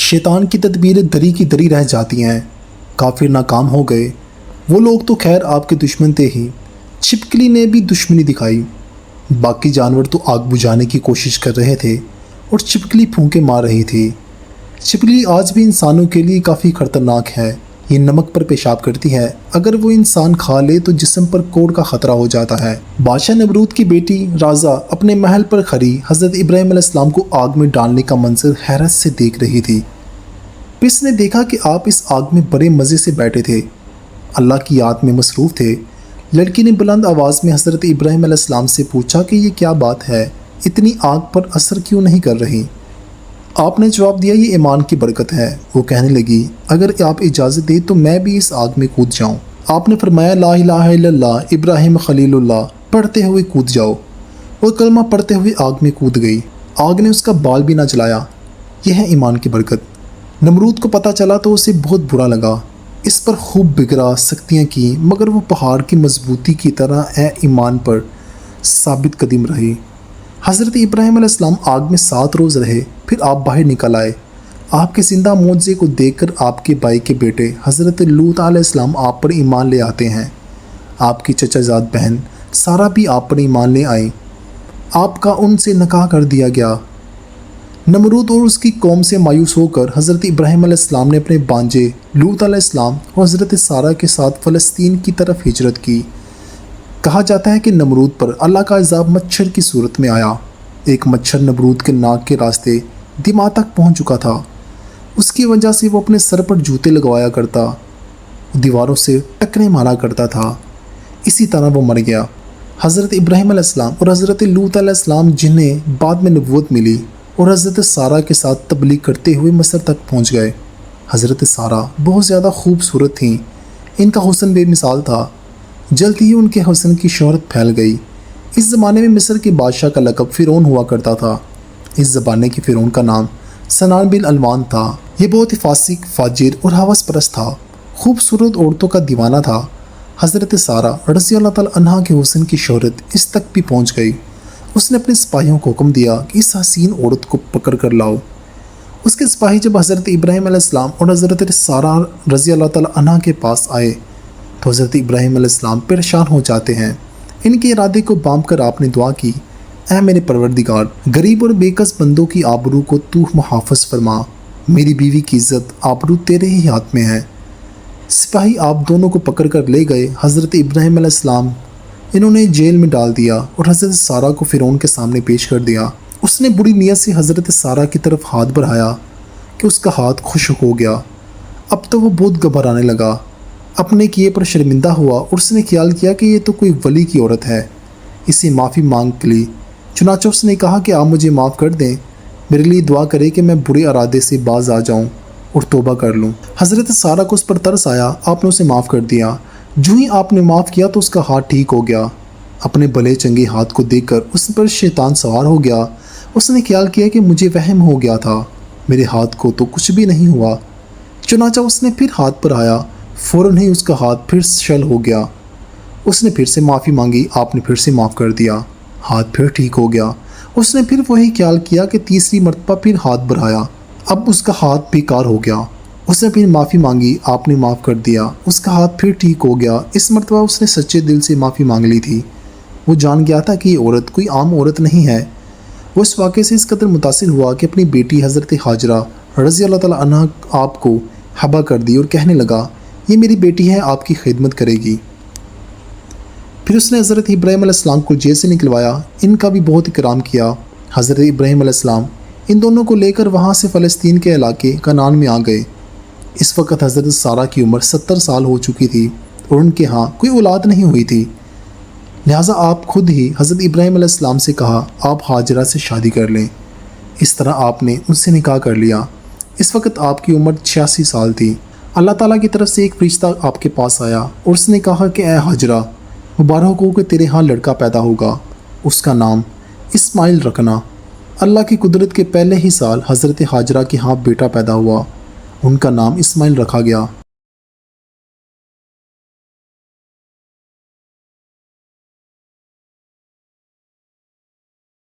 شیطان کی تدبیریں دری کی دری رہ جاتی ہیں، کافر ناکام ہو گئے۔ وہ لوگ تو خیر آپ کے دشمن تھے ہی، چھپکلی نے بھی دشمنی دکھائی۔ باقی جانور تو آگ بجھانے کی کوشش کر رہے تھے اور چھپکلی پھونکے مار رہی تھی۔ چھپکلی آج بھی انسانوں کے لیے کافی خطرناک ہے، یہ نمک پر پیشاب کرتی ہے، اگر وہ انسان کھا لے تو جسم پر کوڑ کا خطرہ ہو جاتا ہے۔ بادشاہ نمرود کی بیٹی رازا اپنے محل پر کھڑی حضرت ابراہیم علیہ السلام کو آگ میں ڈالنے کا منظر حیرت سے دیکھ رہی تھی۔ پھر اس نے دیکھا کہ آپ اس آگ میں بڑے مزے سے بیٹھے تھے، اللہ کی یاد میں مصروف تھے۔ لڑکی نے بلند آواز میں حضرت ابراہیم علیہ السلام سے پوچھا کہ یہ کیا بات ہے، اتنی آگ پر اثر کیوں نہیں کر رہی؟ آپ نے جواب دیا، یہ ایمان کی برکت ہے۔ وہ کہنے لگی، اگر آپ اجازت دیں تو میں بھی اس آگ میں کود جاؤں۔ آپ نے فرمایا، لا الہ الا اللہ ابراہیم خلیل اللہ پڑھتے ہوئے کود جاؤ۔ وہ کلمہ پڑھتے ہوئے آگ میں کود گئی، آگ نے اس کا بال بھی نہ جلایا۔ یہ ہے ایمان کی برکت۔ نمرود کو پتہ چلا تو اسے بہت برا لگا، اس پر خوب بگڑا، سختیاں کی، مگر وہ پہاڑ کی مضبوطی کی طرح ایمان پر ثابت قدم رہی۔ حضرت ابراہیم علیہ السلام آگ میں 7 روز رہے، پھر آپ باہر نکل آئے۔ آپ کے زندہ معجزے کو دیکھ کر آپ کے بھائی کے بیٹے حضرت لوط علیہ السلام آپ پر ایمان لے آتے ہیں۔ آپ کی چچا زاد بہن سارا بھی آپ پر ایمان لے آئی، آپ کا ان سے نکاح کر دیا گیا۔ نمرود اور اس کی قوم سے مایوس ہو کر حضرت ابراہیم علیہ السلام نے اپنے بانجے لوط علیہ السلام اور حضرت سارا کے ساتھ فلسطین کی طرف ہجرت کی۔ کہا جاتا ہے کہ نمرود پر اللہ کا عذاب مچھر کی صورت میں آیا۔ ایک مچھر نمرود کے ناک کے راستے دماغ تک پہنچ چکا تھا، اس کی وجہ سے وہ اپنے سر پر جوتے لگوایا کرتا، دیواروں سے ٹکرے مارا کرتا تھا، اسی طرح وہ مر گیا۔ حضرت ابراہیم علیہ السلام اور حضرت لوط علیہ السلام جنہیں بعد میں نبوت ملی اور حضرت سارا کے ساتھ تبلیغ کرتے ہوئے مصر تک پہنچ گئے۔ حضرت سارا بہت زیادہ خوبصورت تھیں، ان کا حسن بے مثال تھا، جلد ہی ان کے حسن کی شہرت پھیل گئی۔ اس زمانے میں مصر کے بادشاہ کا لقب فرعون ہوا کرتا تھا۔ اس زمانے کے فرعون کا نام سنان بن الوان تھا۔ یہ بہت ہی فاسق، فاجر اور ہوس پرست تھا، خوبصورت عورتوں کا دیوانہ تھا۔ حضرت سارا رضی اللہ تعالیٰ عنہا کے حسن کی شہرت اس تک بھی پہنچ گئی، اس نے اپنے سپاہیوں کو حکم دیا کہ اس حسین عورت کو پکڑ کر لاؤ۔ اس کے سپاہی جب حضرت ابراہیم علیہ السلام اور حضرت سارا رضی اللہ تعالیٰ عنہا کے پاس آئے تو حضرت ابراہیم علیہ السلام پریشان ہو جاتے ہیں۔ ان کے ارادے کو بانپ کر آپ نے دعا کی، اے میرے پروردگار، غریب اور بے کس بندوں کی آبرو کو تو محافظ فرما، میری بیوی کی عزت آبرو تیرے ہی ہاتھ میں ہے۔ سپاہی آپ دونوں کو پکڑ کر لے گئے۔ حضرت ابراہیم علیہ السلام انہوں نے جیل میں ڈال دیا اور حضرت سارا کو فرعون کے سامنے پیش کر دیا۔ اس نے بری نیت سے حضرت سارا کی طرف ہاتھ بڑھایا کہ اس کا ہاتھ خشک ہو گیا۔ اب تو وہ بہت گھبرانے لگا، اپنے کیے پر شرمندہ ہوا اور اس نے خیال کیا کہ یہ تو کوئی ولی کی عورت ہے، اسے معافی مانگ لی۔ چنانچہ اس نے کہا کہ آپ مجھے معاف کر دیں، میرے لیے دعا کرے کہ میں برے ارادے سے باز آ جاؤں اور توبہ کر لوں۔ حضرت سارا کو اس پر ترس آیا، آپ نے اسے معاف کر دیا۔ جو ہی آپ نے معاف کیا تو اس کا ہاتھ ٹھیک ہو گیا۔ اپنے بھلے چنگے ہاتھ کو دیکھ کر اس پر شیطان سوار ہو گیا۔ اس نے خیال کیا کہ مجھے وہم ہو گیا تھا، میرے ہاتھ کو تو کچھ بھی نہیں ہوا۔ چنانچہ اس نے پھر ہاتھ پر آیا، فوراً ہی اس کا ہاتھ پھر شل ہو گیا۔ اس نے پھر سے معافی مانگی، آپ نے پھر سے معاف کر دیا، ہاتھ پھر ٹھیک ہو گیا۔ اس نے پھر وہی خیال کیا کہ تیسری مرتبہ پھر ہاتھ بڑھایا، اب اس کا ہاتھ بیکار ہو گیا۔ اس نے پھر معافی مانگی، آپ نے معاف کر دیا، اس کا ہاتھ پھر ٹھیک ہو گیا۔ اس مرتبہ اس نے سچے دل سے معافی مانگ لی تھی۔ وہ جان گیا تھا کہ یہ عورت کوئی عام عورت نہیں ہے۔ وہ اس واقعے سے اس قدر متاثر ہوا کہ اپنی بیٹی حضرت ہاجرہ رضی اللہ تعالیٰ عنہا آپ کو حبا کر دی اور کہنے لگا، یہ میری بیٹی ہے، آپ کی خدمت کرے گی۔ پھر اس نے حضرت ابراہیم علیہ السلام کو جیل سے نکلوایا، ان کا بھی بہت اکرام کیا۔ حضرت ابراہیم علیہ السلام ان دونوں کو لے کر وہاں سے فلسطین کے علاقے کنعان میں آ گئے۔ اس وقت حضرت سارا کی عمر 70 سال ہو چکی تھی اور ان کے ہاں کوئی اولاد نہیں ہوئی تھی، لہٰذا آپ خود ہی حضرت ابراہیم علیہ السلام سے کہا آپ ہاجرہ سے شادی کر لیں۔ اس طرح آپ نے ان سے نکاح کر لیا۔ اس وقت آپ کی عمر 86 سال تھی۔ اللہ تعالیٰ کی طرف سے ایک فرشتہ آپ کے پاس آیا اور اس نے کہا کہ اے ہاجرہ، مبارک ہو کہ تیرے ہاں لڑکا پیدا ہوگا، اس کا نام اسماعیل رکھنا۔ اللہ کی قدرت کے پہلے ہی سال حضرت ہاجرہ کے ہاں بیٹا پیدا ہوا، ان کا نام اسماعیل رکھا گیا۔